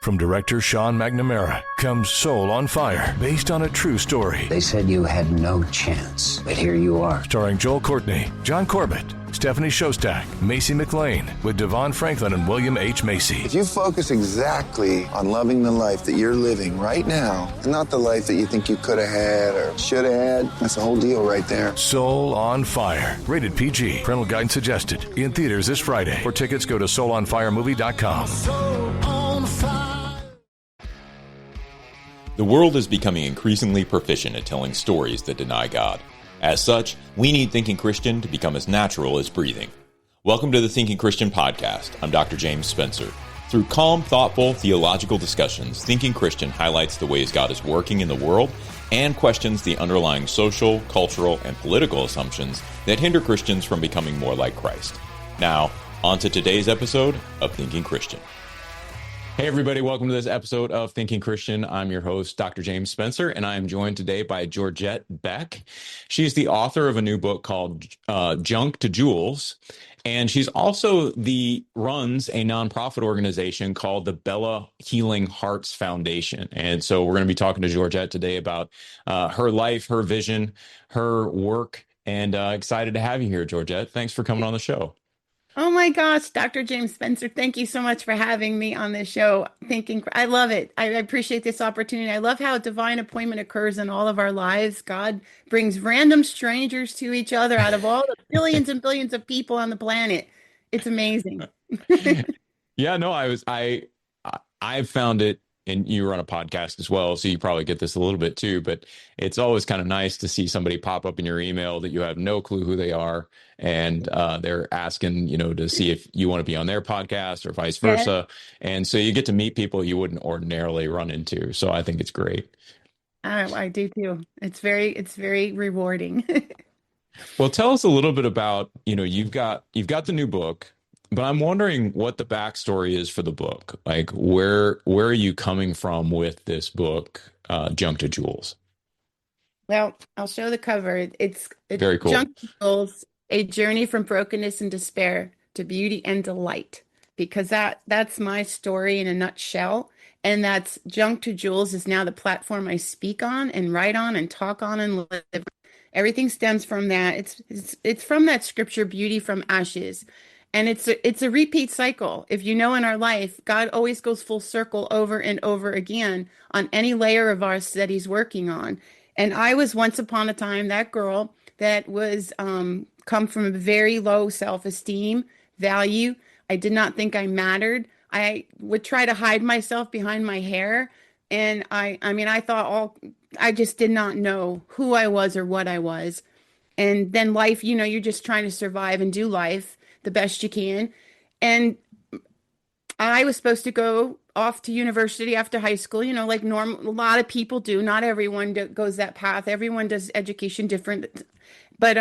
From director Sean McNamara comes Soul on Fire, based on a true story. They said you had no chance, but here you are. Starring Joel Courtney, John Corbett, Stephanie Shostak, Macy McLean, with Devon Franklin and William H. Macy. If you focus exactly on loving the life that you're living right now, and not the life that you think you could have had or should have had, that's the whole deal right there. Soul on Fire. Rated PG. Parental guidance suggested. In theaters this Friday. For tickets, go to soulonfiremovie.com. Soul on Fire. The world is becoming increasingly proficient at telling stories that deny God. As such, we need Thinking Christian to become as natural as breathing. Welcome to the Thinking Christian podcast. I'm Dr. James Spencer. Through calm, thoughtful, theological discussions, Thinking Christian highlights the ways God is working in the world and questions the underlying social, cultural, and political assumptions that hinder Christians from becoming more like Christ. Now, on to today's episode of Thinking Christian. Hey everybody, welcome to this episode of Thinking Christian. I'm your host, Dr. James Spencer, and I am joined today by Georgette Beck. She's the author of a new book called Junk to Jewels, and she's also runs a nonprofit organization called the Bella Healing Hearts Foundation. And so we're going to be talking to Georgette today about her life, her vision, her work, and excited to have you here, Georgette. Thanks for coming on the show. Oh my gosh, Dr. James Spencer, thank you so much for having me on this show. I love it. I appreciate this opportunity. I love how divine appointment occurs in all of our lives. God brings random strangers to each other out of all the billions and billions of people on the planet. It's amazing. Yeah, no, I found it, and you were on a podcast as well, so you probably get this a little bit too, but it's always kind of nice to see somebody pop up in your email that you have no clue who they are, and they're asking, to see if you want to be on their podcast or vice versa. Yeah. And so you get to meet people you wouldn't ordinarily run into. So I think it's great. I do too. It's very rewarding. Well, tell us a little bit about, you've got the new book, but I'm wondering what the backstory is for the book. Like, where are you coming from with this book, Junk to Jewels? Well, I'll show the cover. It's very cool. Junk to Jewels, a journey from brokenness and despair to beauty and delight. Because that's my story in a nutshell. And that's Junk to Jewels is now the platform I speak on and write on and talk on and live. Everything stems from that. It's from that scripture, beauty from ashes. And it's a repeat cycle. If you know in our life, God always goes full circle over and over again on any layer of ours that he's working on. And I was once upon a time that girl that was come from a very low self-esteem, value. I did not think I mattered. I would try to hide myself behind my hair. And I thought I just did not know who I was or what I was. And then life, you're just trying to survive and do life the best you can. And I was supposed to go off to university after high school, like normal, a lot of people do. Not everyone goes that path. Everyone does education different. But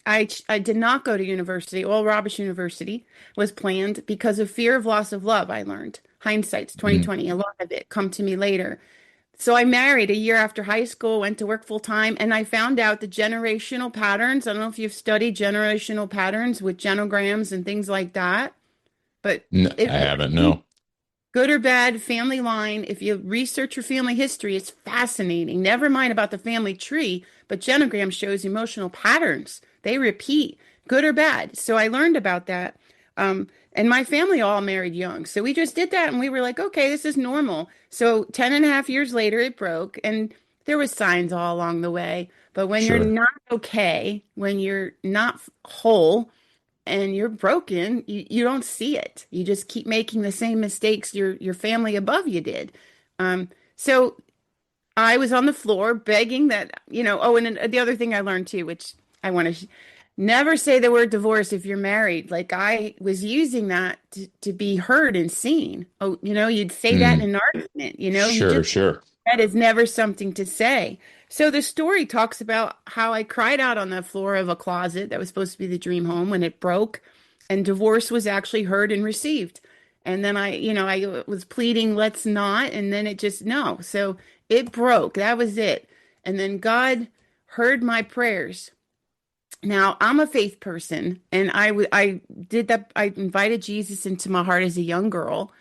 I did not go to university. Oral Roberts University was planned because of fear of loss of love, I learned. Hindsight's 2020. A lot of it come to me later. So I married a year after high school, went to work full time, and I found out the generational patterns. I don't know if you've studied generational patterns with genograms and things like that, but no, I haven't, no. Good or bad family line. If you research your family history, it's fascinating. Never mind about the family tree, but genogram shows emotional patterns. They repeat, good or bad. So I learned about that. And my family all married young. So we just did that and we were like, okay, this is normal. So 10 and a half years later, it broke and there was signs all along the way. But when Sure. you're not okay, when you're not whole and you're broken, you don't see it. You just keep making the same mistakes your family above you did. So I was on the floor begging that, and the other thing I learned too, which I want to never say the word divorce if you're married. Like I was using that to be heard and seen. Oh, you'd say that in an argument, Sure. That is never something to say. So the story talks about how I cried out on the floor of a closet that was supposed to be the dream home when it broke, and divorce was actually heard and received. And then I was pleading, let's not, and then it just, no. So it broke. That was it. And then God heard my prayers. Now, I'm a faith person, and I did that. I invited Jesus into my heart as a young girl.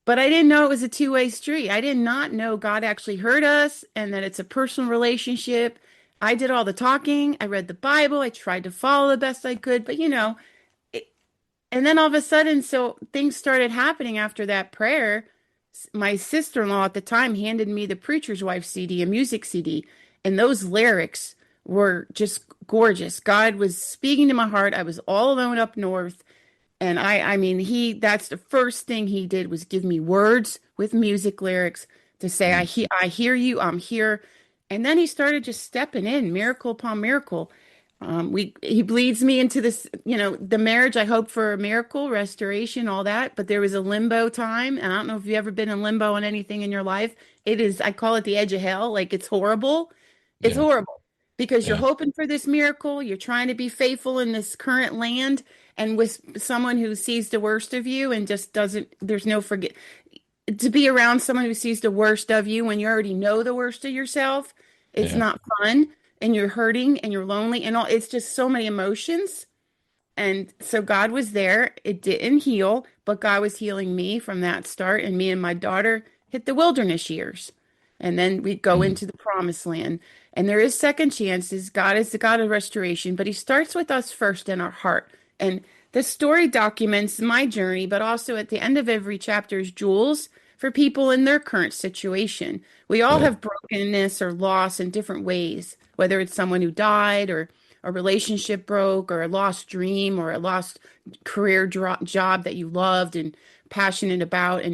But I didn't know it was a two-way street. I did not know God actually heard us and that it's a personal relationship. I did all the talking. I read the Bible. I tried to follow the best I could, but it, and then all of a sudden, so things started happening after that prayer. My sister-in-law at the time handed me the Preacher's Wife CD, a music CD, and those lyrics were just gorgeous. God was speaking to my heart. I was all alone up north. And I mean, that's the first thing he did was give me words with music lyrics to say, I hear you, I'm here. And then he started just stepping in, miracle upon miracle. He bleeds me into this, the marriage. I hope for a miracle, restoration, all that. But there was a limbo time. And I don't know if you've ever been in limbo on anything in your life. It is, I call it the edge of hell. Like it's horrible. It's horrible because you're hoping for this miracle. You're trying to be faithful in this current land. And with someone who sees the worst of you and just there's no to be around someone who sees the worst of you when you already know the worst of yourself, it's not fun and you're hurting and you're lonely and all, it's just so many emotions. And so God was there. It didn't heal, but God was healing me from that start. And me and my daughter hit the wilderness years. And then we go into the promised land. And there is second chances. God is the God of restoration, but he starts with us first in our heart. And the story documents my journey, but also at the end of every chapter is jewels for people in their current situation. We all have brokenness or loss in different ways, whether it's someone who died or a relationship broke or a lost dream or a lost career job that you loved and passionate about.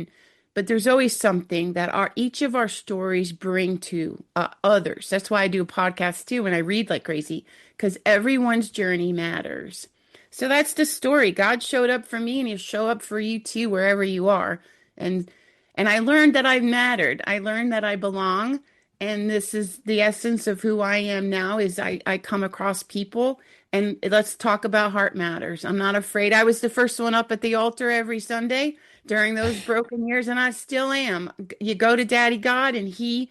But there's always something that each of our stories bring to others. That's why I do a podcast too, and I read like crazy, because everyone's journey matters. So that's the story. God showed up for me and he'll show up for you too, wherever you are. And I learned that I mattered. I learned that I belong. And this is the essence of who I am now is I come across people and let's talk about heart matters. I'm not afraid. I was the first one up at the altar every Sunday during those broken years. And I still am. You go to Daddy God and he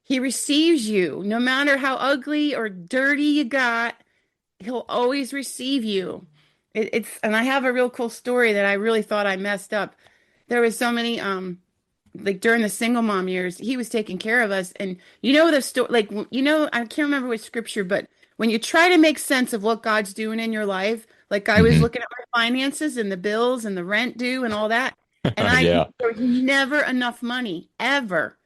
receives you no matter how ugly or dirty you got. He'll always receive you. And I have a real cool story that I really thought I messed up. There was so many, like during the single mom years, he was taking care of us. And the story, like, I can't remember which scripture, but when you try to make sense of what God's doing in your life, like I was looking at my finances and the bills and the rent due and all that. And there was never enough money, ever.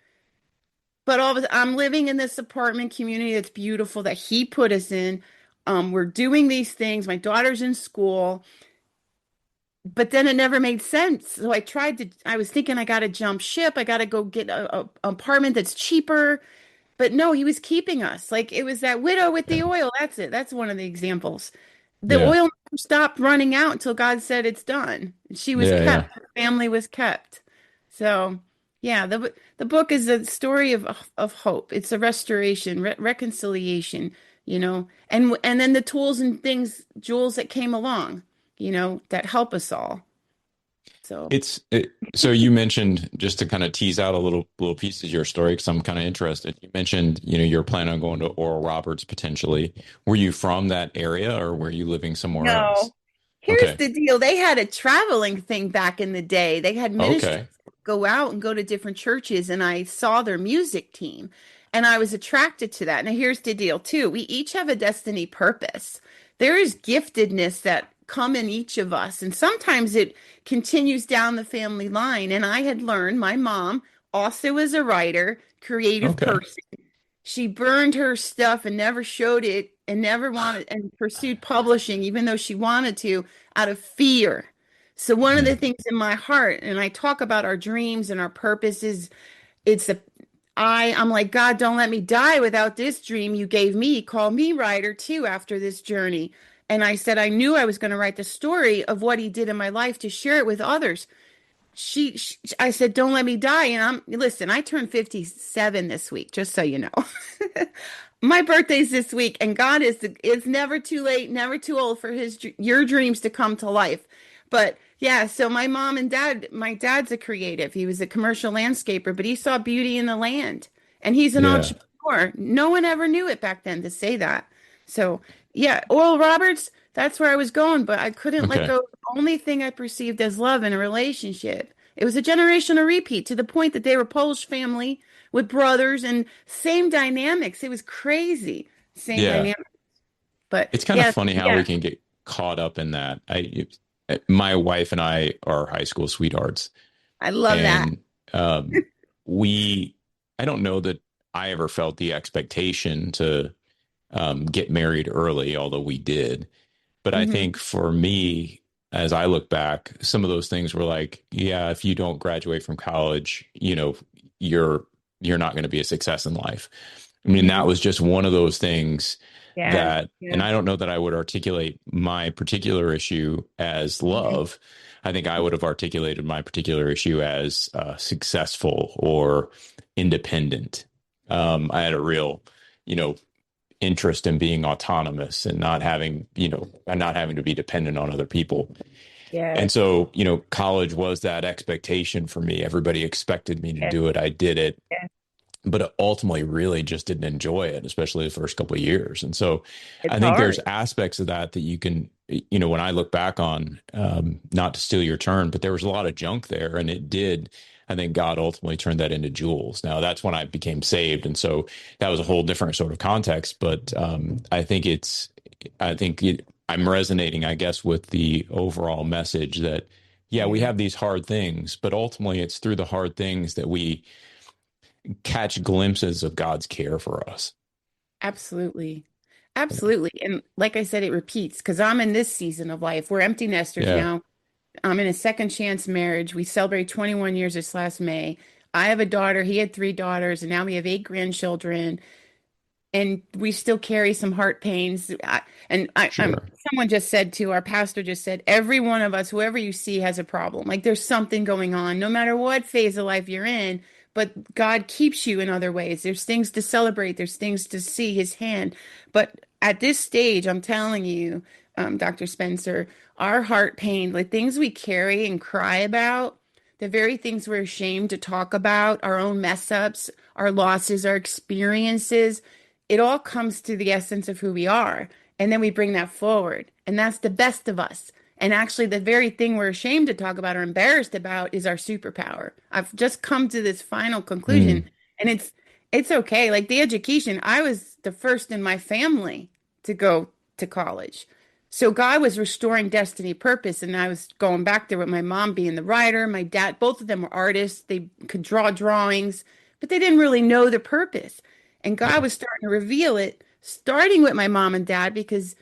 But I'm living in this apartment community that's beautiful that he put us in. We're doing these things. My daughter's in school, but then it never made sense. So I was thinking I got to jump ship. I got to go get an apartment that's cheaper. But no, he was keeping us. Like it was that widow with the oil. That's it. That's one of the examples. The oil never stopped running out until God said it's done. She was kept. Her family was kept. So the book is a story of hope. It's a restoration, reconciliation. And then the tools and jewels that came along, that help us all. So so you mentioned, just to kind of tease out a little piece of your story, because I'm kind of interested. You mentioned, you're planning on going to Oral Roberts potentially. Were you from that area or were you living somewhere else? Here's the deal. They had a traveling thing back in the day. They had ministers go out and go to different churches, and I saw their music team. And I was attracted to that. Now, here's the deal, too. We each have a destiny purpose. There is giftedness that come in each of us. And sometimes it continues down the family line. And I had learned my mom also is a writer, creative person. She burned her stuff and never showed it and never wanted and pursued publishing, even though she wanted to, out of fear. So one of the things in my heart, and I talk about our dreams and our purposes, I'm like, God, don't let me die without this dream you gave me. Call me writer too after this journey. And I said, I knew I was going to write the story of what he did in my life to share it with others. I said, don't let me die. And listen, I turned 57 this week, just so you know. My birthday's this week, and God is never too late, never too old for your dreams to come to life. But yeah, so my mom and dad, my dad's a creative. He was a commercial landscaper, but he saw beauty in the land, and he's an entrepreneur. No one ever knew it back then to say that. So yeah, Oral Roberts, that's where I was going, but I couldn't let go of the only thing I perceived as love in a relationship. It was a generational repeat to the point that they were Polish family with brothers and same dynamics. It was crazy. Same Yeah. dynamics. But It's kind of yeah, funny how we can get caught up in that. My wife and I are high school sweethearts, I love that. and I don't know that I ever felt the expectation to get married early, although we did. But I Hmm. think for me, as I look back, some of those things were like, yeah, if you don't graduate from college, you're not going to be a success in life. I mean, that Hmm. was just one of those things Yeah. that, and Yeah. I don't know that I would articulate my particular issue as Mhm. love. I think I would have articulated my particular issue as successful or independent. I had a real, you know, interest in being autonomous and not having to be dependent on other people. Yeah. And so, college was that expectation for me. Everybody expected me to Yeah. do it. I did it, Yeah. but ultimately really just didn't enjoy it, especially the first couple of years. And so I It's think there's hard. aspects of that you can, when I look back on, not to steal your turn, but there was a lot of junk there, and it did. I think God ultimately turned that into jewels. Now that's when I became saved. And so that was a whole different sort of context. But I'm resonating, I guess, with the overall message that, yeah, we Yeah. have these hard things, but ultimately it's through the hard things that we catch glimpses of God's care for us. Absolutely. Absolutely. And like I said, it repeats because I'm in this season of life. We're empty nesters Yeah, now. I'm in a second chance marriage. We celebrate 21 years this last May. I have a daughter. He had three daughters, and now we have eight grandchildren. And we still carry some heart pains. sure. Someone just said too, our pastor just said, every one of us, whoever you see, has a problem. Like there's something going on, no matter what phase of life you're in. But God keeps you in other ways. There's things to celebrate. There's things to see His hand. But at this stage, I'm telling you, Dr. Spencer, our heart pain, like things we carry and cry about, the very things we're ashamed to talk about, our own mess ups, our losses, our experiences, it all comes to the essence of who we are. And then we bring that forward. And that's the best of us. And actually, the very thing we're ashamed to talk about or embarrassed about is our superpower. I've just come to this final conclusion, Mm, and it's okay. Like the education, I was the first in my family to go to college. So God was restoring destiny purpose, and I was going back there with my mom being the writer, my dad, both of them were artists. They could draw drawings, but they didn't really know the purpose. And God yeah. was starting to reveal it, starting with my mom and dad, because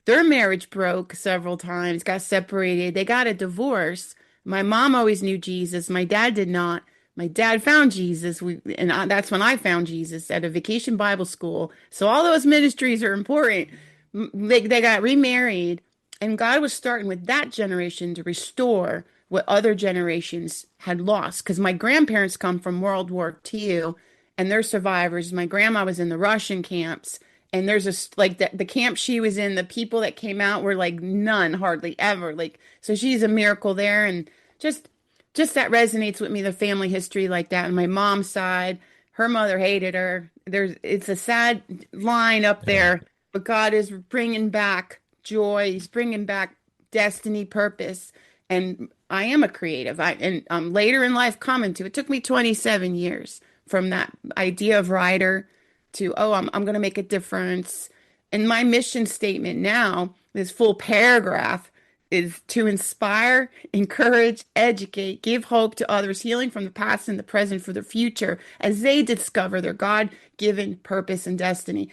their marriage broke several times, got separated. They got a divorce. My mom always knew Jesus. My dad did not. My dad found Jesus. That's when I found Jesus at a vacation Bible school. So all those ministries are important. They got remarried, and God was starting with that generation to restore what other generations had lost. Because my grandparents come from World War II, and they're survivors. My grandma was in the Russian camps, and there's like the camp she was in, the people that came out were like none, hardly ever. Like so, she's a miracle there, and just just that resonates with me. The family history like that, and my mom's side, her mother hated her. It's a sad line up Yeah. there, but God is bringing back joy. He's bringing back destiny, purpose, and I am a creative. And later in life coming to it took me 27 years from that idea of writer to, oh, I'm going to make a difference. And my mission statement now, this full paragraph, is to inspire, encourage, educate, give hope to others, healing from the past and the present for the future as they discover their God-given purpose and destiny.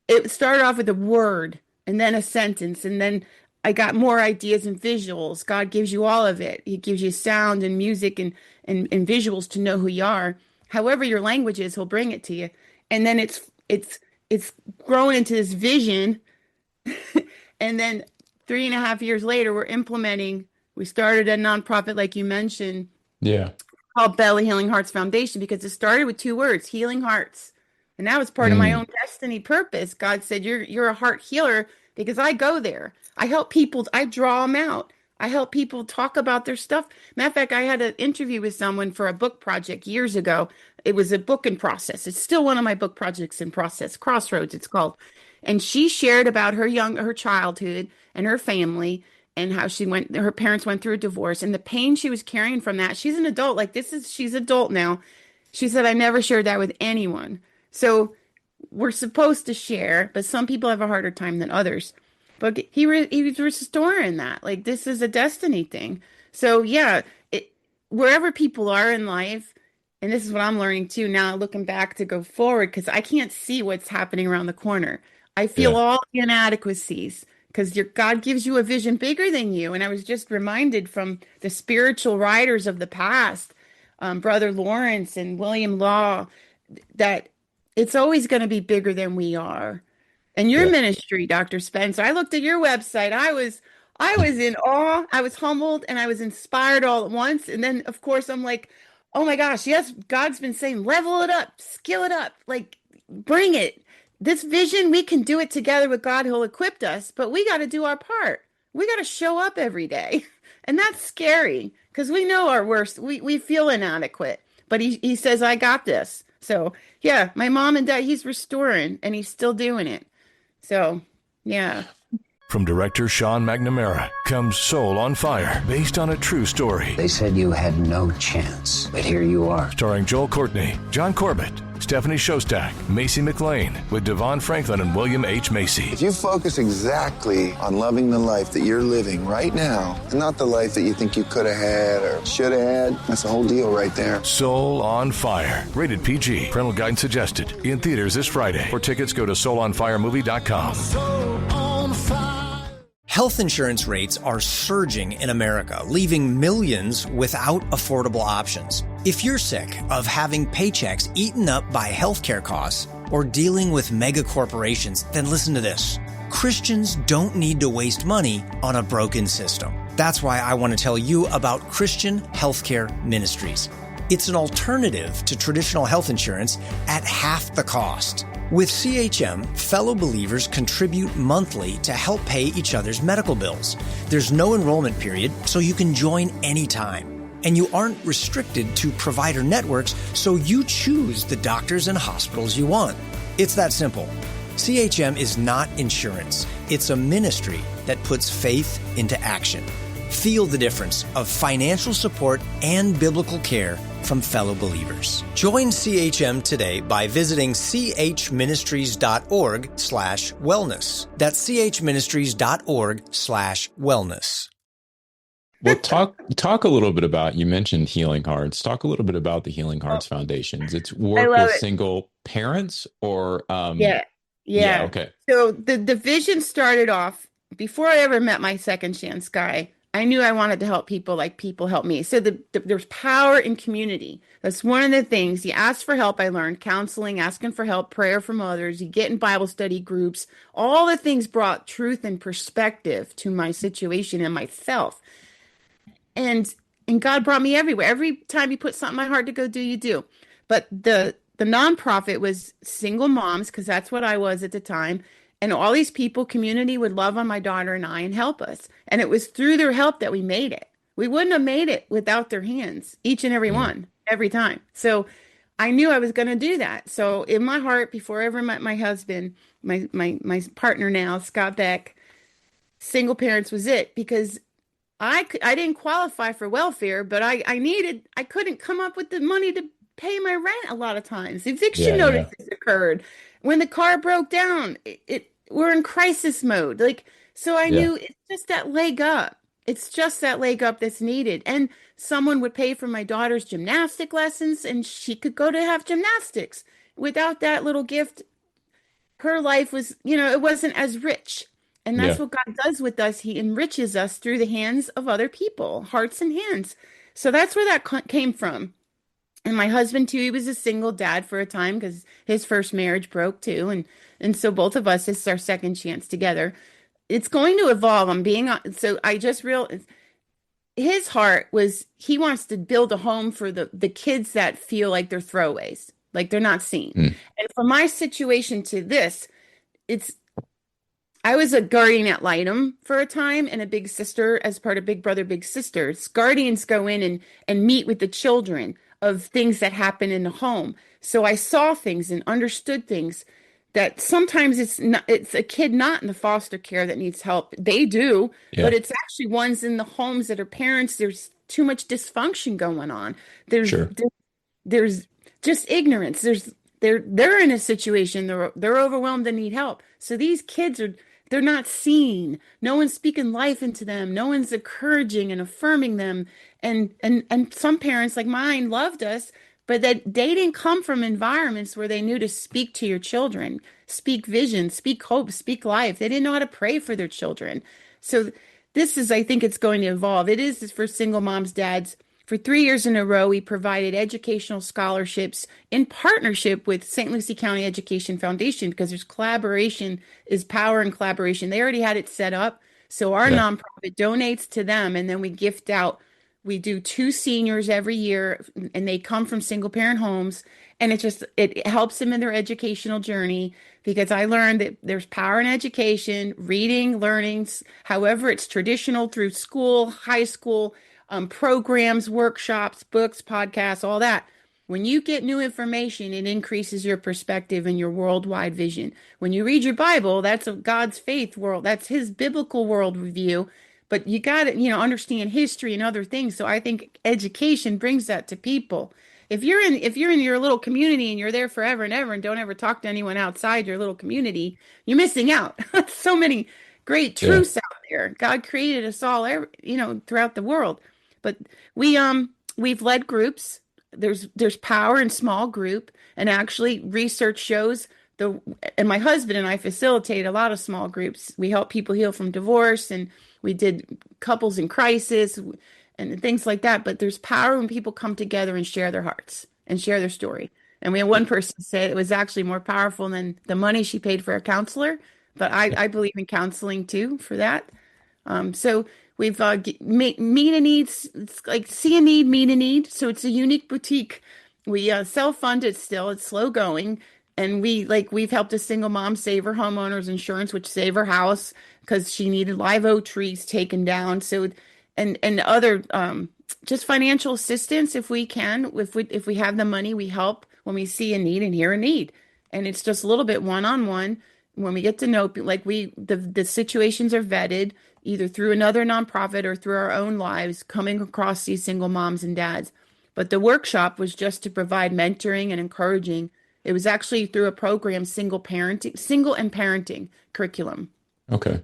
It started off with a word and then a sentence, and then I got more ideas and visuals. God gives you all of it. He gives you sound and music and visuals to know who you are. However your language is, he'll bring it to you. And then it's grown into this vision. And then 3.5 years later, we're implementing. We started a nonprofit, like you mentioned, Yeah. called Belly Healing Hearts Foundation because it started with two words, healing hearts. And that was part of my Mm, own destiny purpose. God said, you're a heart healer because I go there. I help people, I draw them out. I help people talk about their stuff. Matter of fact, I had an interview with someone for a book project years ago. It was a book in process. It's still one of my book projects in process. Crossroads, it's called. And she shared about her childhood and her family and how her parents went through a divorce and the pain she was carrying from that. She's an adult, she's adult now. She said, I never shared that with anyone. So we're supposed to share, but some people have a harder time than others. But he was restoring that. Like, this is a destiny thing. So yeah, wherever people are in life, and this is what I'm learning too now, looking back to go forward, because I can't see what's happening around the corner. I feel all the inadequacies because God gives you a vision bigger than you. And I was just reminded from the spiritual writers of the past, Brother Lawrence and William Law, that it's always going to be bigger than we are. And your ministry, Dr. Spencer, I looked at your website. I was in awe. I was humbled and I was inspired all at once. And then, of course, I'm like, oh my gosh, yes, God's been saying, level it up, skill it up, like bring it. This vision, we can do it together with God. He'll equip us, but we got to do our part. We got to show up every day. And that's scary because we know our worst. We feel inadequate, but he says, I got this. So yeah, my mom and dad, he's restoring and he's still doing it. So yeah. From director Sean McNamara comes Soul on Fire, based on a true story. They said you had no chance, but here you are. Starring Joel Courtney, John Corbett, Stephanie Shostak, Macy McLean, with Devon Franklin and William H. Macy. If you focus exactly on loving the life that you're living right now, and not the life that you think you could have had or should have had, that's the whole deal right there. Soul on Fire, rated PG. Parental guidance suggested. In theaters this Friday. For tickets, go to soulonfiremovie.com. Soul on fire. Health insurance rates are surging in America, leaving millions without affordable options. If you're sick of having paychecks eaten up by healthcare costs or dealing with mega corporations, then listen to this. Christians don't need to waste money on a broken system. That's why I want to tell you about Christian Healthcare Ministries. It's an alternative to traditional health insurance at half the cost. With CHM, fellow believers contribute monthly to help pay each other's medical bills. There's no enrollment period, so you can join anytime. And you aren't restricted to provider networks, so you choose the doctors and hospitals you want. It's that simple. CHM is not insurance. It's a ministry that puts faith into action. Feel the difference of financial support and biblical care from fellow believers. Join CHM today by visiting chministries.org/wellness. That's chministries.org/wellness. Well, talk a little bit about, you mentioned Healing Hearts. Talk a little bit about the Healing Hearts Foundations. It's work with single parents or Yeah. Okay. So the vision started off before I ever met my second chance guy. I knew I wanted to help people like people help me. So there's power in community. That's one of the things. You ask for help, I learned. Counseling, asking for help, prayer from others. You get in Bible study groups. All the things brought truth and perspective to my situation and myself. And God brought me everywhere. Every time He put something in my heart to go do, you do. But the nonprofit was single moms, because that's what I was at the time. And all these people, community, would love on my daughter and I and help us. And it was through their help that we made it. We wouldn't have made it without their hands, each and every one, every time. So I knew I was going to do that. So in my heart, before I ever met my husband, my partner now, Scott Beck, single parents was it, because I didn't qualify for welfare, but I couldn't come up with the money to pay my rent a lot of times. Eviction notices occurred. When the car broke down, we're in crisis mode. So I knew it's just that leg up. It's just that leg up that's needed. And someone would pay for my daughter's gymnastic lessons and she could go to have gymnastics. Without that little gift, her life was, it wasn't as rich. And that's what God does with us. He enriches us through the hands of other people, hearts and hands. So that's where that came from. And my husband, too, he was a single dad for a time because his first marriage broke, too. And so both of us, this is our second chance together. It's going to evolve. So I just realized his heart was, he wants to build a home for the kids that feel like they're throwaways, like they're not seen. And from my situation to this, I was a guardian ad litem for a time and a big sister as part of Big Brother, Big Sisters. Guardians go in and meet with the children of things that happen in the home. So I saw things and understood things that sometimes it's a kid not in the foster care that needs help. They do, Yeah, but it's actually ones in the homes that are parents. There's too much dysfunction going on. There's sure. there's just ignorance. They're in a situation, they're overwhelmed and need help. So these kids they're not seen. No one's speaking life into them. No one's encouraging and affirming them. And some parents like mine loved us, but that they didn't come from environments where they knew to speak to your children, speak vision, speak hope, speak life. They didn't know how to pray for their children. So this is, I think it's going to evolve. It is for single moms, dads. For 3 years in a row, we provided educational scholarships in partnership with St. Lucie County Education Foundation because there's collaboration is power in collaboration. They already had it set up. So our Yeah. nonprofit donates to them and then we gift out. We do 2 seniors every year and they come from single parent homes. And it helps them in their educational journey because I learned that there's power in education, reading, learnings, however it's traditional through school, high school, programs, workshops, books, podcasts, all that. When you get new information, it increases your perspective and your worldwide vision. When you read your Bible, that's of God's faith world. That's his biblical world review. But you got to, understand history and other things. So I think education brings that to people. If you're in your little community and you're there forever and ever and don't ever talk to anyone outside your little community, you're missing out. So many great Yeah. truths out there. God created us all, throughout the world. But we've led groups. There's power in small group, and actually research shows and my husband and I facilitate a lot of small groups. We help people heal from divorce, and we did couples in crisis and things like that. But there's power when people come together and share their hearts and share their story. And we had one person say it was actually more powerful than the money she paid for a counselor. But I believe in counseling too for that. So we've meet a needs. It's like see a need, meet a need. So it's a unique boutique. We self-fund it still. It's slow going. And we've helped a single mom save her homeowner's insurance, which saved her house because she needed live oak trees taken down. So, and other just financial assistance if we can, if we have the money, we help when we see a need and hear a need. And it's just a little bit one-on-one when we get to know, like the situations are vetted either through another nonprofit or through our own lives, coming across these single moms and dads. But the workshop was just to provide mentoring and encouraging. It was actually through a program, single and parenting curriculum. Okay.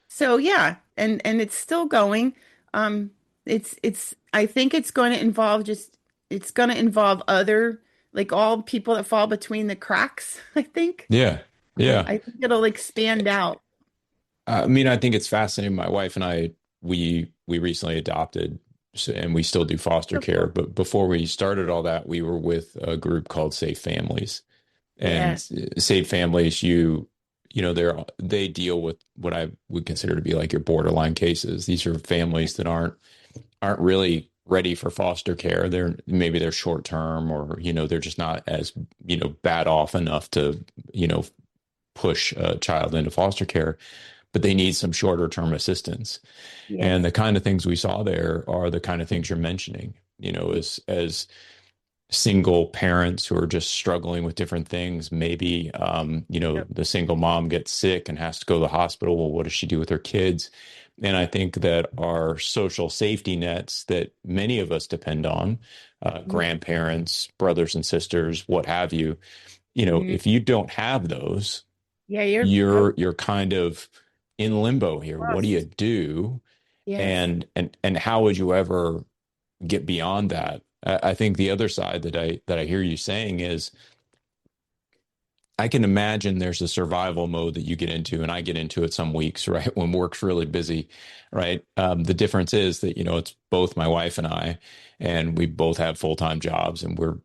So yeah, and it's still going. It's I think it's going to involve it's going to involve other like all people that fall between the cracks, I think. Yeah. Yeah. I think it'll expand out. I mean, I think it's fascinating. My wife and I, we recently adopted, and we still do foster care. But before we started all that, we were with a group called Safe Families, and Safe Families, they deal with what I would consider to be like your borderline cases. These are families that aren't really ready for foster care. They're short term, or they're just not as bad off enough to push a child into foster care, but they need some shorter term assistance. Yeah. And the kind of things we saw there are the kind of things you're mentioning, as single parents who are just struggling with different things. Maybe, the single mom gets sick and has to go to the hospital. Well, what does she do with her kids? And I think that our social safety nets that many of us depend on, grandparents, brothers and sisters, what have you, if you don't have those, Yeah, you're kind of in limbo here. What do you do? yes. And how would you ever get beyond that? I think the other side that I hear you saying is, I can imagine there's a survival mode that you get into, and I get into it some weeks, right? When work's really busy, right? The difference is that, it's both my wife and I, and we both have full-time jobs, and we've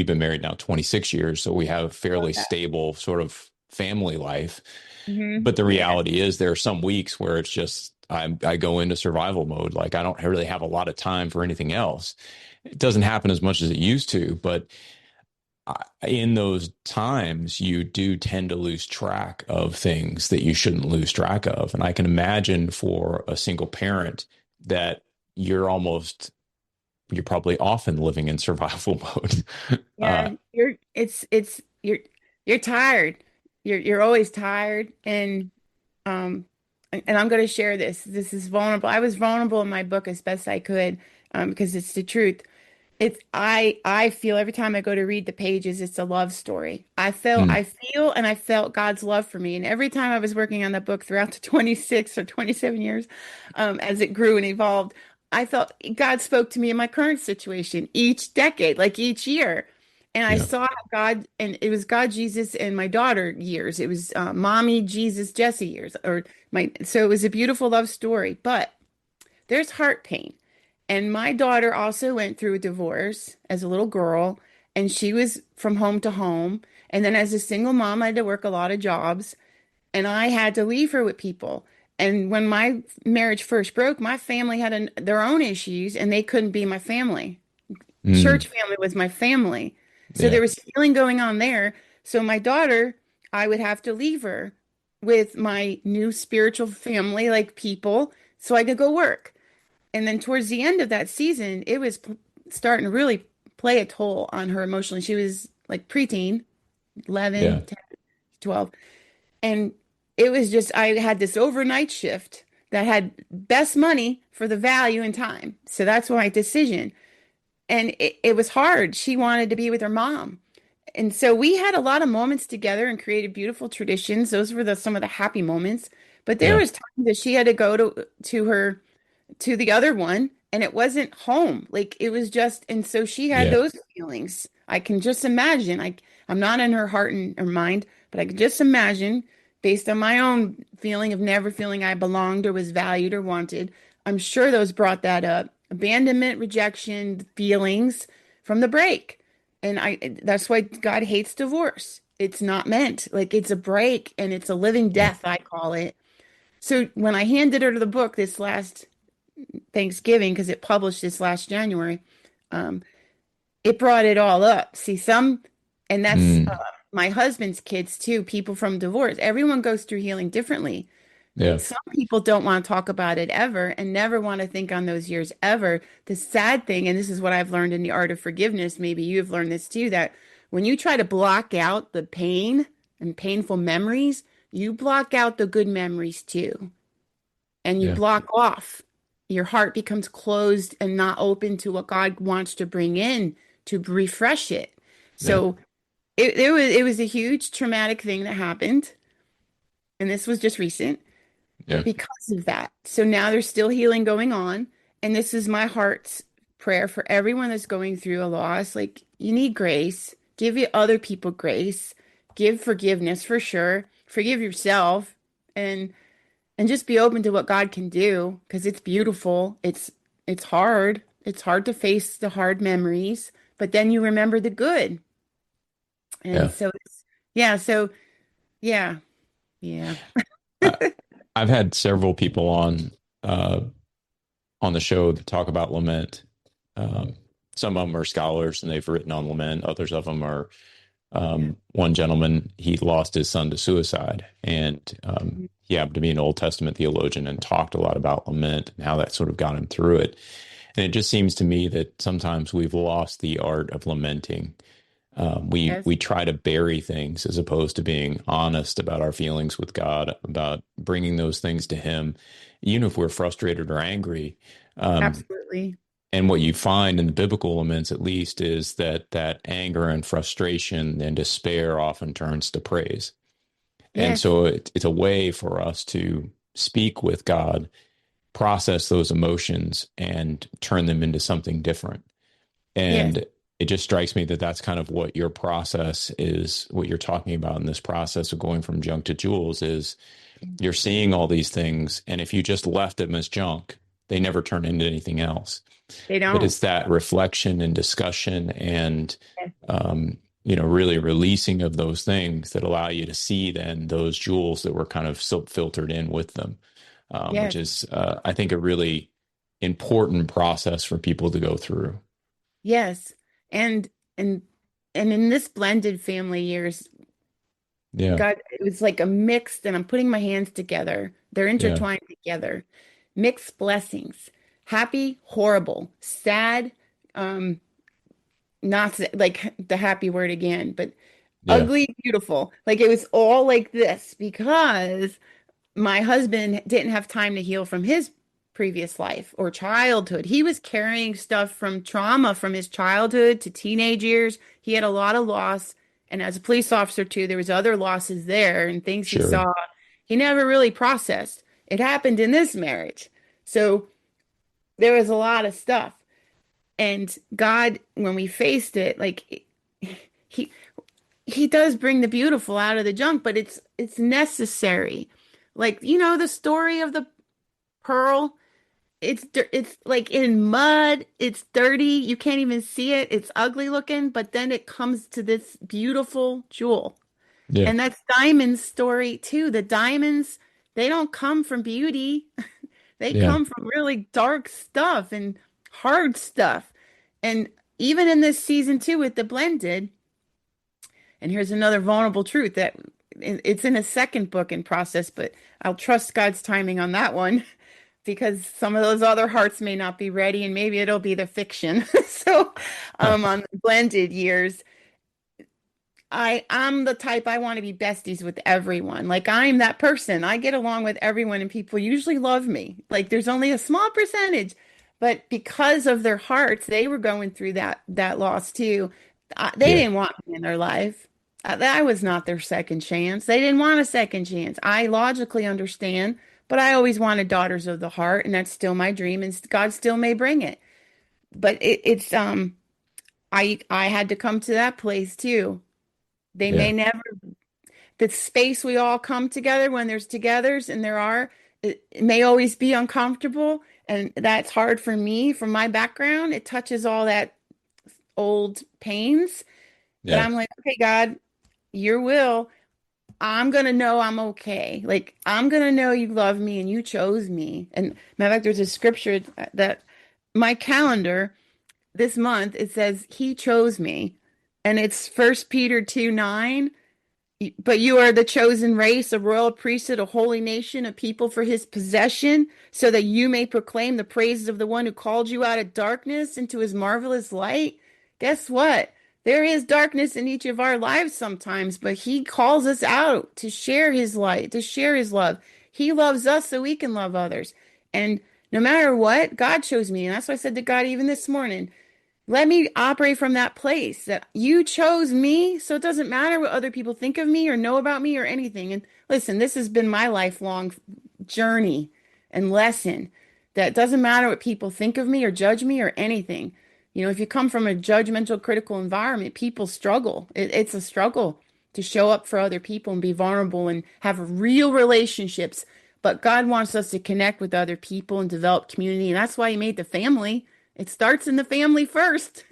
been married now 26 years. So we have a fairly stable sort of family life. Mm-hmm. But the reality is there are some weeks where it's just, I go into survival mode. Like I don't really have a lot of time for anything else. It doesn't happen as much as it used to, but in those times, you do tend to lose track of things that you shouldn't lose track of. And I can imagine for a single parent that you're probably often living in survival mode. Yeah, you're you're tired. You're always tired. Um, and I'm going to share this. This is vulnerable. I was vulnerable in my book as best I could, because it's the truth. I feel every time I go to read the pages, it's a love story. Mm. I felt God's love for me. And every time I was working on that book throughout the 26 or 27 years, as it grew and evolved, I felt God spoke to me in my current situation each decade, like each year. And I Yeah. saw how God, and it was God, Jesus, and my daughter years. It was mommy, Jesus, Jesse years, so it was a beautiful love story. But there's heart pain. And my daughter also went through a divorce as a little girl, and she was from home to home. And then as a single mom, I had to work a lot of jobs, and I had to leave her with people. And when my marriage first broke, my family had their own issues, and they couldn't be my family. Mm. Church family was my family. So Yeah. there was healing going on there. So my daughter, I would have to leave her with my new spiritual family, like people, so I could go work. And then towards the end of that season, it was starting to really play a toll on her emotionally. She was like preteen, Yeah. 11, 10, 12. And it was just, I had this overnight shift that had best money for the value and time. So that's my decision. And it was hard. She wanted to be with her mom. And so we had a lot of moments together and created beautiful traditions. Those were some of the happy moments. But there Yeah. was times that she had to go to the other one, and it wasn't home. Like it was just, and so she had Yeah. those feelings. I can just imagine. I'm not in her heart and her mind, but I can just imagine, based on my own feeling of never feeling I belonged or was valued or wanted. I'm sure those brought that up. Abandonment, rejection, feelings from the break. And that's why God hates divorce. It's not meant. Like it's a break and it's a living Yeah. death, I call it. So when I handed her the book this last Thanksgiving, because it published this last January, um, it brought it all up. And that's Mm. my husband's kids too, people from divorce. Everyone goes through healing differently. Yeah. Some people don't want to talk about it ever and never want to think on those years ever. The sad thing, and this is what I've learned in the art of forgiveness, maybe you've learned this too, that when you try to block out the pain and painful memories, you block out the good memories too. And you Yeah. block off. Your heart becomes closed and not open to what God wants to bring in to refresh it. Yeah. So it was a huge traumatic thing that happened. And this was just recent Yeah. because of that. So now there's still healing going on. And this is my heart's prayer for everyone that's going through a loss. Like, you need grace. Give you other people grace. Give forgiveness for sure. Forgive yourself and just be open to what God can do because it's beautiful. It's hard. It's hard to face the hard memories, but then you remember the good. And Yeah. so yeah, yeah. I, I've had several people uh, on the show that talk about lament. Um, some of them are scholars and they've written on lament. Others of them are one gentleman, he lost his son to suicide, and he happened to be an Old Testament theologian and talked a lot about lament and how that sort of got him through it. And it just seems to me that sometimes we've lost the art of lamenting. Yes, We try to bury things as opposed to being honest about our feelings with God, about bringing those things to Him, even if we're frustrated or angry. Um, absolutely. and what you find in the biblical laments, at least, is that anger and frustration and despair often turns to praise. And Yes, so it's a way for us to speak with God, process those emotions, and turn them into something different. yes, And it just strikes me that that's kind of what your process is, what you're talking about in this process of going from junk to jewels is you're seeing all these things. And if you just left them as junk, they never turn into anything else. they But don't. it's that reflection and discussion and, Yes, really releasing of those things that allow you to see then those jewels that were kind of filtered in with them, which yes, is, I think, a really important process for people to go through. yes. And and and in this blended family years, Yeah. God, it was like a mixed, and I'm putting my hands together. They're Yeah. intertwined together. Mixed blessings. Happy, horrible, sad, um, not like the happy word again, but Yeah. ugly, beautiful. Like it was all like this because my husband didn't have time to heal from his previous life or childhood. He was carrying stuff from trauma from his childhood to teenage years. He had a lot of loss. And as a police officer too, there was other losses there and things he Sure. saw he never really processed. It happened in this marriage. So there was a lot of stuff. And God, when we faced it, like he he does bring the beautiful out of the junk, but it's necessary. Like, the story of the pearl, it's like in mud, it's dirty, you can't even see it, it's ugly looking, but then it comes to this beautiful jewel. Yeah. And that's diamond's story too. The diamonds, they don't come from beauty. They Yeah. come from really dark stuff and hard stuff. And even in this season too with the blended, and here's another vulnerable truth that it's in a second book in process, but I'll trust God's timing on that one because some of those other hearts may not be ready and maybe it'll be the fiction. So on the blended years, I'm the type I want to be besties with everyone. Like I'm that person. I get along with everyone and people usually love me. Like there's only a small percentage, but because of their hearts, they were going through that loss too. They Yeah. didn't want me in their life. I was not their second chance. They didn't want a second chance. I logically understand, but I always wanted daughters of the heart, and that's still my dream, and God still may bring it. But it's I had to come to that place too. They Yeah. may never, the space we all come together when there's togethers, and it may always be uncomfortable. And that's hard for me from my background. It touches all that old pains. But Yeah. I'm like, okay, God, your will. I'm going to know I'm okay. Like, I'm going to know you love me and you chose me. And matter of fact, there's a scripture that my calendar this month, it says, He chose me. And it's 1 Peter 2:9. But you are the chosen race, a royal priesthood, a holy nation, a people for his possession, so that you may proclaim the praises of the one who called you out of darkness into his marvelous light. Guess what? There is darkness in each of our lives sometimes, but he calls us out to share his light, to share his love. He loves us so we can love others. And no matter what, God chose me. And that's what I said to God even this morning. Let me operate from that place that you chose me, so it doesn't matter what other people think of me or know about me or anything. And listen, this has been my lifelong journey and lesson that it doesn't matter what people think of me or judge me or anything. If you come from a judgmental, critical environment, people struggle. It's a struggle to show up for other people and be vulnerable and have real relationships. But God wants us to connect with other people and develop community. And that's why He made the family. It starts in the family first.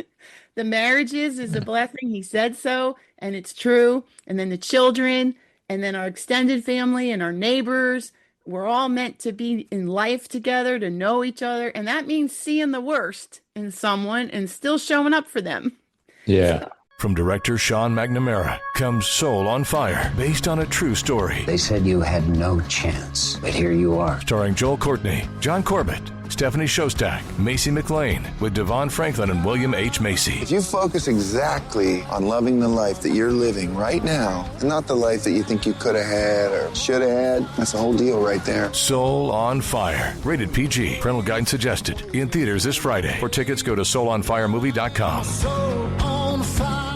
The marriages is a blessing. He said so, and it's true. And then the children, and then our extended family and our neighbors. We're all meant to be in life together, to know each other. And that means seeing the worst in someone and still showing up for them. Yeah. From director Sean McNamara comes Soul on Fire, based on a true story. They said you had no chance, but here you are. Starring Joel Courtney, John Corbett, Stephanie Shostak, Macy McLean, with Devon Franklin and William H. Macy. If you focus exactly on loving the life that you're living right now, and not the life that you think you could have had or should have had, that's the whole deal right there. Soul on Fire, rated PG. Parental guidance suggested. In theaters this Friday. For tickets, go to soulonfiremovie.com. soul on fire.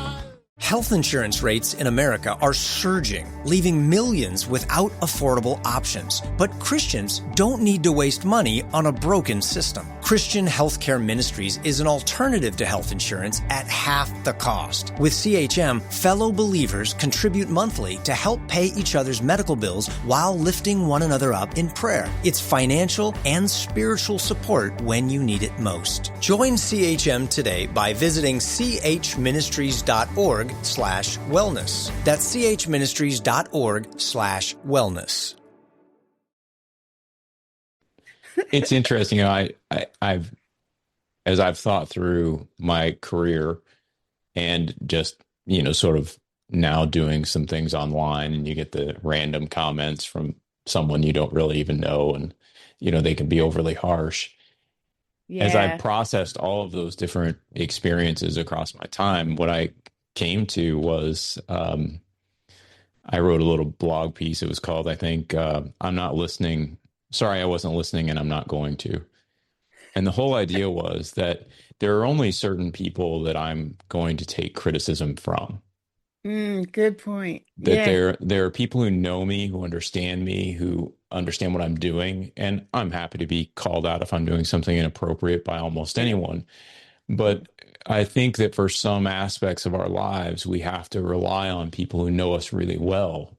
Health insurance rates in America are surging, leaving millions without affordable options. But Christians don't need to waste money on a broken system. Christian Healthcare Ministries is an alternative to health insurance at half the cost. With CHM, fellow believers contribute monthly to help pay each other's medical bills while lifting one another up in prayer. It's financial and spiritual support when you need it most. Join CHM today by visiting chministries.org/wellness. That's chministries.org/wellness. It's interesting. I've as I've thought through my career and just, sort of now doing some things online, and you get the random comments from someone you don't really even know, and, they can be overly harsh. As I've processed all of those different experiences across my time, what I came to was I wrote a little blog piece. It was called, I think, I'm not listening. Sorry, I wasn't listening and I'm not going to. And the whole idea was that there are only certain people that I'm going to take criticism from. Good point. That Yeah. there are people who know me, who understand me, who understand what I'm doing, and I'm happy to be called out if I'm doing something inappropriate by almost anyone. But I think that for some aspects of our lives, we have to rely on people who know us really well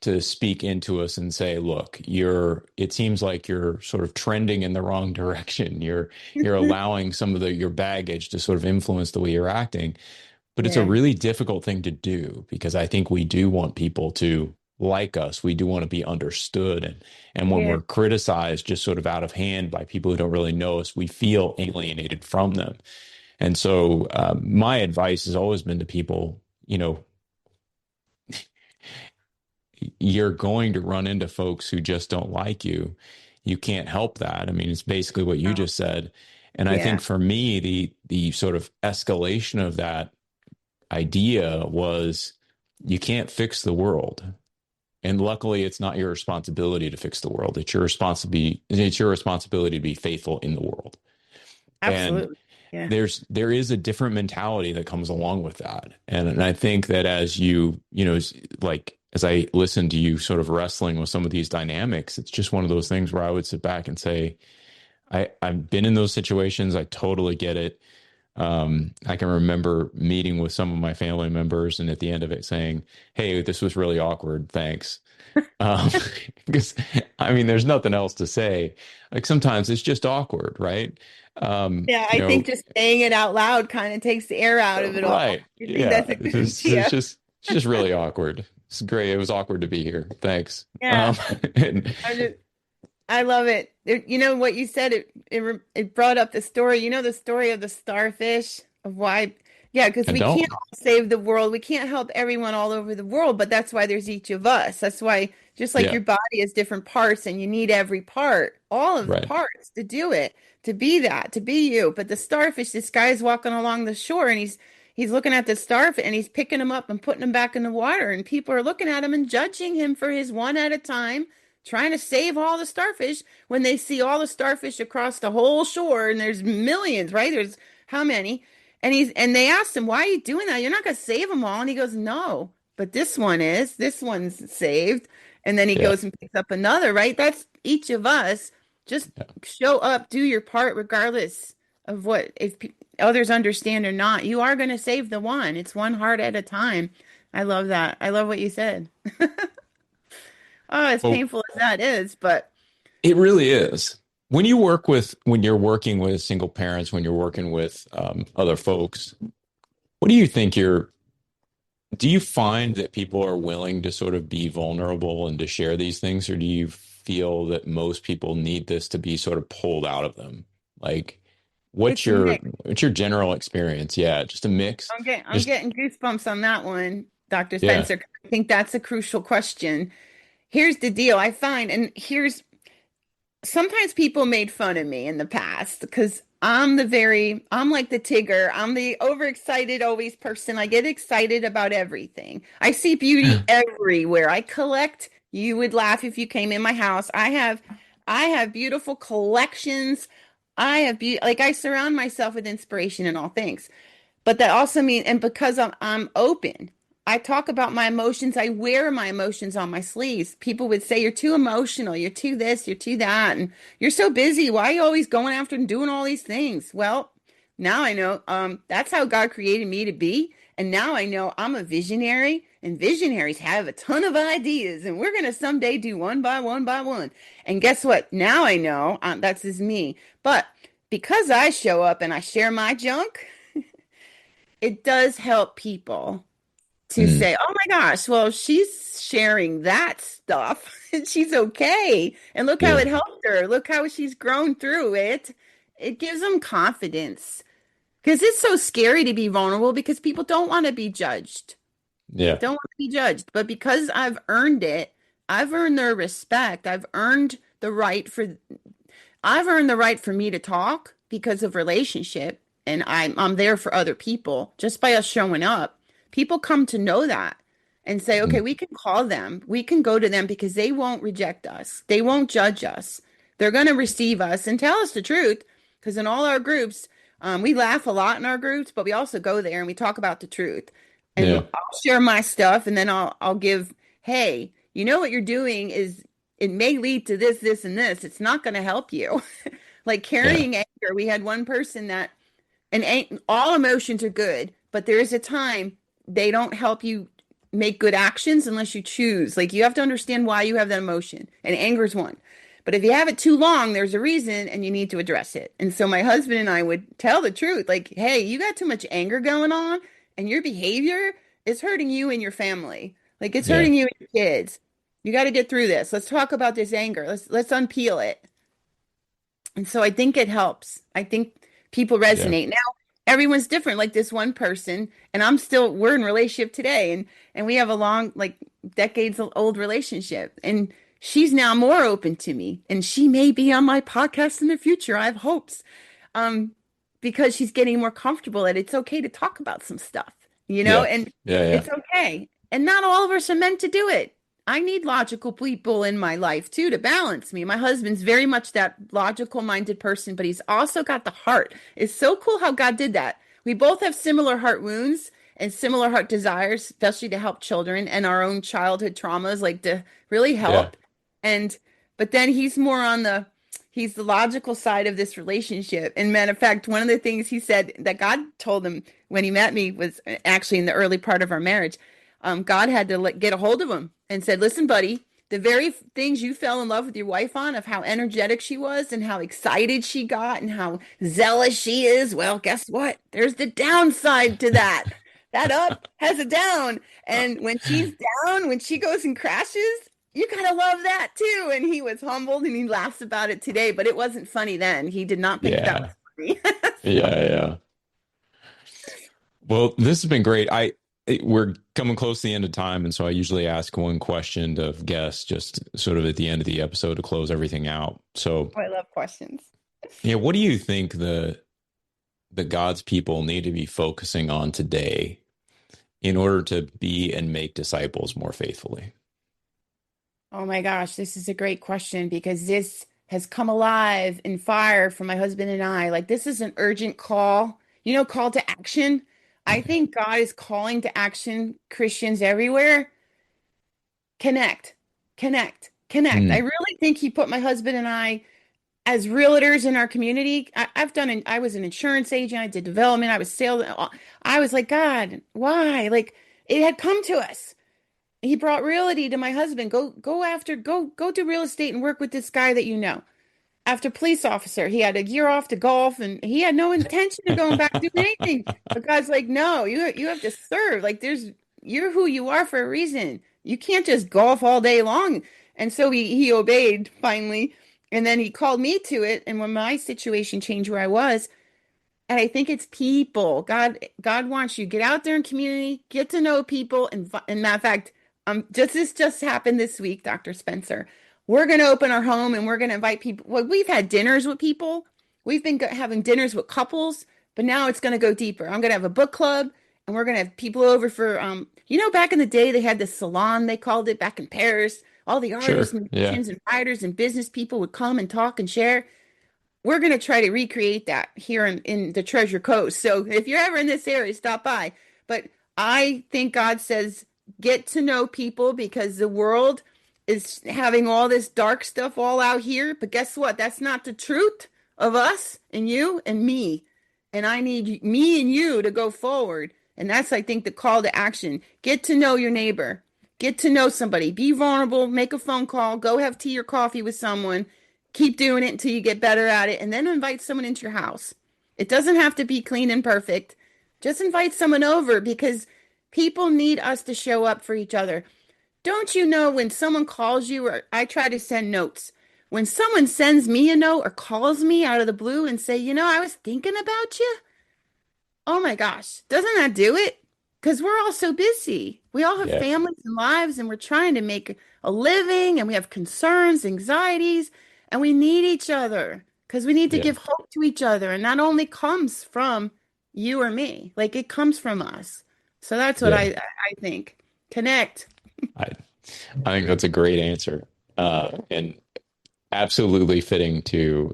to speak into us and say, look, it seems like you're sort of trending in the wrong direction. You're allowing some of your baggage to sort of influence the way you're acting. But it's a Yeah. really difficult thing to do because I think we do want people to like us. We do want to be understood. And when Yeah. we're criticized just sort of out of hand by people who don't really know us, we feel alienated from them. And so my advice has always been to people, you're going to run into folks who just don't like you. You can't help that. I mean, it's basically what you just said. And I Yeah. think for me, the sort of escalation of that idea was you can't fix the world. And luckily, it's not your responsibility to fix the world. It's your responsibility to be faithful in the world. And Absolutely. Yeah. there is a different mentality that comes along with that. And I think that as as I listen to you sort of wrestling with some of these dynamics, it's just one of those things where I would sit back and say, I've been in those situations. I totally get it. I can remember meeting with some of my family members and at the end of it saying, hey, this was really awkward. Thanks. Because I mean, there's nothing else to say. Like sometimes it's just awkward, right? Yeah, I think just saying it out loud kind of takes the air out of it all. Right. I think Yeah. that's a good It's idea. just really awkward. It's great. It was awkward to be here. Thanks. Yeah. And I love it. You know what you said, it brought up the story. You know the story of the starfish of why? Yeah, because I we can't don't. all save the world. We can't help everyone all over the world, but that's why there's each of us. That's why just like Yeah. your body has different parts and you need every part, all of the Right. parts to do it, to be that, to be you. But the starfish, this guy's walking along the shore and he's looking at the starfish and he's picking them up and putting them back in the water and people are looking at him and judging him for his one at a time trying to save all the starfish when they see all the starfish across the whole shore and there's millions, right? There's how many? And they asked him, why are you doing that? You're not going to save them all. And he goes, no, but this one's saved. And then he Yeah. goes and picks up another, right? That's each of us. Just Yeah. show up, do your part, regardless of what, if others understand or not. You are going to save the one. It's one heart at a time. I love that. I love what you said. Oh, as Well, painful as that is, but it really is. When you're working with single parents, when you're working with other folks, what do you think do you find that people are willing to sort of be vulnerable and to share these things, or do you feel that most people need this to be sort of pulled out of them? Like, it's a mix. what's your general experience? Yeah, just a mix. I'm Just getting goosebumps on that one, Dr. yeah, Spencer. I think that's a crucial question. Here's the deal I find, and here's sometimes people made fun of me in the past because I'm like the Tigger. I'm the overexcited always person. I get excited about everything. I see beauty everywhere. I collect, you would laugh if you came in my house. I have beautiful collections. Like I surround myself with inspiration in all things. But that also means, and because I'm open, I talk about my emotions. I wear my emotions on my sleeves. People would say, you're too emotional. You're too this, you're too that. And you're so busy. Why are you always going after and doing all these things? Well, now I know that's how God created me to be. And now I know I'm a visionary and visionaries have a ton of ideas and we're going to someday do one by one by one. And guess what? Now I know that's just me. But because I show up and I share my junk, it does help people to mm, say, oh my gosh, well, she's sharing that stuff and she's okay. And look how yeah, it helped her. Look how she's grown through it. It gives them confidence because it's so scary to be vulnerable because people don't want to be judged. yeah, Don't want to be judged. But because I've earned it, I've earned their respect. I've earned the right for me to talk because of relationship. And I'm there for other people just by us showing up. people come to know that and say, okay, we can call them. We can go to them because they won't reject us. They won't judge us. They're going to receive us and tell us the truth. Because in all our groups, we laugh a lot in our groups, but we also go there and we talk about the truth. And I'll share my stuff, and then I'll give, hey, you know what you're doing is it may lead to this, this, and this. It's not going to help you. Like carrying anger. We had one person that, and all emotions are good, but there is a time they don't help you make good actions unless you choose. Like you have to understand why you have that emotion, and anger is one. But if you have it too long, there's a reason and you need to address it. And so my husband and I would tell the truth, like, hey, you got too much anger going on and your behavior is hurting you and your family. Like it's hurting you and your kids. You got to get through this. Let's talk about this anger. Let's unpeel it. And so I think it helps. I think people resonate. Now, everyone's different. Like this one person, and we're in relationship today, and we have a long, like decades old relationship. And she's now more open to me, and she may be on my podcast in the future. I have hopes, because she's getting more comfortable that it's okay to talk about some stuff, and it's okay. And not all of us are meant to do it. I need logical people in my life too to balance me. My husband's very much that logical minded person, but he's also got the heart. It's so cool how God did that. We both have similar heart wounds and similar heart desires, especially to help children and our own childhood traumas, like to really help. But then he's more on he's the logical side of this relationship. And matter of fact, one of the things he said that God told him when he met me was actually in the early part of our marriage. God had to get a hold of him and said, listen, buddy, the very things you fell in love with your wife on, of how energetic she was and how excited she got and how zealous she is. Well, guess what? There's the downside to that. That up has a down. And when she's down, when she goes and crashes, you kind of love that too. And he was humbled and he laughs about it today, but it wasn't funny then. He did not think that was funny. Yeah. Well, this has been great. We're coming close to the end of time, and so I usually ask one question of guests just sort of at the end of the episode to close everything out. So I love questions. What do you think the God's people need to be focusing on today in order to be and make disciples more faithfully? Oh my gosh, this is a great question because this has come alive in fire for my husband and I. Like this is an urgent call, call to action. I think God is calling to action Christians everywhere. Connect. I really think he put my husband and I as realtors in our community. I was an insurance agent. I did development. I was sales. I was like, God, why? Like it had come to us. He brought realty to my husband. Go do real estate and work with this guy that you know. After police officer, he had a year off to golf, and he had no intention of going back to doing anything. But God's like, no, you have to serve. Like you're who you are for a reason. You can't just golf all day long. And so he obeyed finally, and then he called me to it. And when my situation changed where I was, and I think it's people. God wants you to get out there in community, get to know people, and matter of fact, this just happened this week, Dr. Spencer. We're going to open our home and we're going to invite people. Well, we've had dinners with people. We've been having dinners with couples, but now it's going to go deeper. I'm going to have a book club and we're going to have people over for, back in the day, they had this salon, they called it back in Paris. All the artists and musicians and writers and business people would come and talk and share. We're going to try to recreate that here in the Treasure Coast. So if you're ever in this area, stop by. But I think God says, get to know people because the world is having all this dark stuff all out here. But guess what? That's not the truth of us and you and me. And I need me and you to go forward. And that's, I think, the call to action. Get to know your neighbor. Get to know somebody. Be vulnerable. Make a phone call. Go have tea or coffee with someone. Keep doing it until you get better at it. And then invite someone into your house. It doesn't have to be clean and perfect. Just invite someone over because people need us to show up for each other. Don't you know when someone calls you, or I try to send notes, when someone sends me a note or calls me out of the blue and say, I was thinking about you. Oh my gosh, doesn't that do it? Because we're all so busy. We all have families and lives and we're trying to make a living and we have concerns, anxieties, and we need each other because we need to give hope to each other. And that only comes from you or me. Like it comes from us. So that's what Yeah. I think. Connect. I think that's a great answer, and absolutely fitting to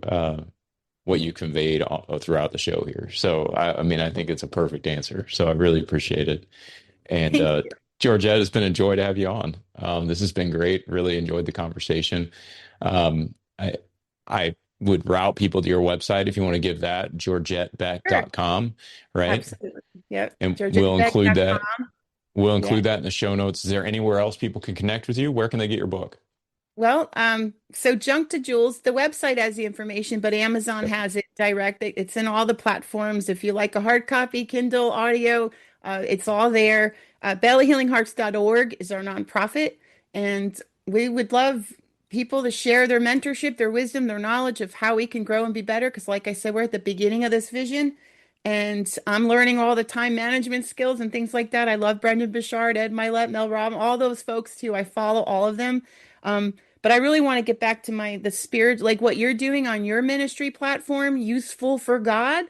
what you conveyed throughout the show here. So, I mean, I think it's a perfect answer. So I really appreciate it. And Thank you. Georgette, it's been a joy to have you on. This has been great. Really enjoyed the conversation. I would route people to your website if you want to give that, georgettebeck.com, right? Absolutely. Yep. And we'll include that. georgettebeck.com. We'll include that in the show notes. Is there anywhere else people can connect with you? Where can they get your book? Well, so Junk to Jewels, the website has the information, but Amazon has it direct. It's in all the platforms. If you like a hard copy, Kindle, audio, it's all there. Bellyhealinghearts.org is our nonprofit, and we would love people to share their mentorship, their wisdom, their knowledge of how we can grow and be better. Because like I said, we're at the beginning of this vision, and I'm learning all the time management skills and things like that. I love Brendan Bouchard, Ed Milet, Mel Robb, all those folks too. I follow all of them. But I really want to get back to the spirit, like what you're doing on your ministry platform, Useful for God.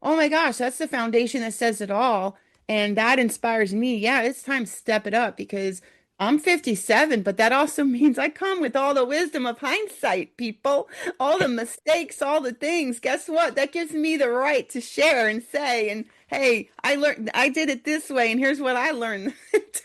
Oh my gosh, that's the foundation that says it all. And that inspires me. Yeah, it's time to step it up, because I'm 57, but that also means I come with all the wisdom of hindsight, people, all the mistakes, all the things. Guess what? That gives me the right to share and say, and hey, I did it this way, and here's what I learned.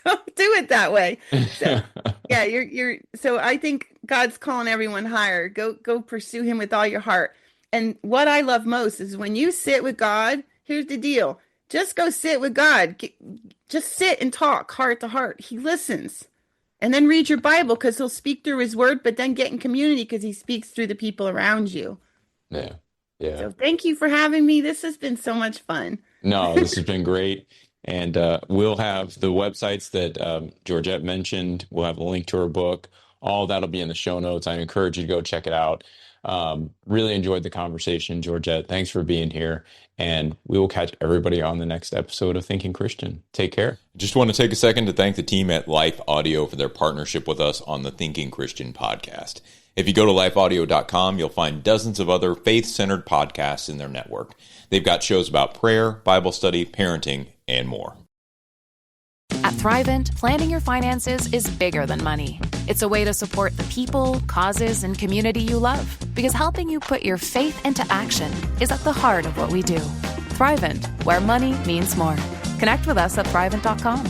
Don't do it that way. So, yeah, so I think God's calling everyone higher. Go pursue him with all your heart. And what I love most is when you sit with God, here's the deal. Just go sit with God. Just sit and talk heart to heart. He listens. And then read your Bible, because he'll speak through his word, but then get in community because he speaks through the people around you. Yeah. Yeah. So thank you for having me. This has been so much fun. No, this has been great. And we'll have the websites that Georgette mentioned. We'll have a link to her book. All that'll be in the show notes. I encourage you to go check it out. Really enjoyed the conversation, Georgette. Thanks for being here. And we will catch everybody on the next episode of Thinking Christian. Take care. Just want to take a second to thank the team at Life Audio for their partnership with us on the Thinking Christian podcast. If you go to lifeaudio.com, you'll find dozens of other faith-centered podcasts in their network. They've got shows about prayer, Bible study, parenting, and more. At Thrivent, planning your finances is bigger than money. It's a way to support the people, causes, and community you love, because helping you put your faith into action is at the heart of what we do. Thrivent, where money means more. Connect with us at Thrivent.com.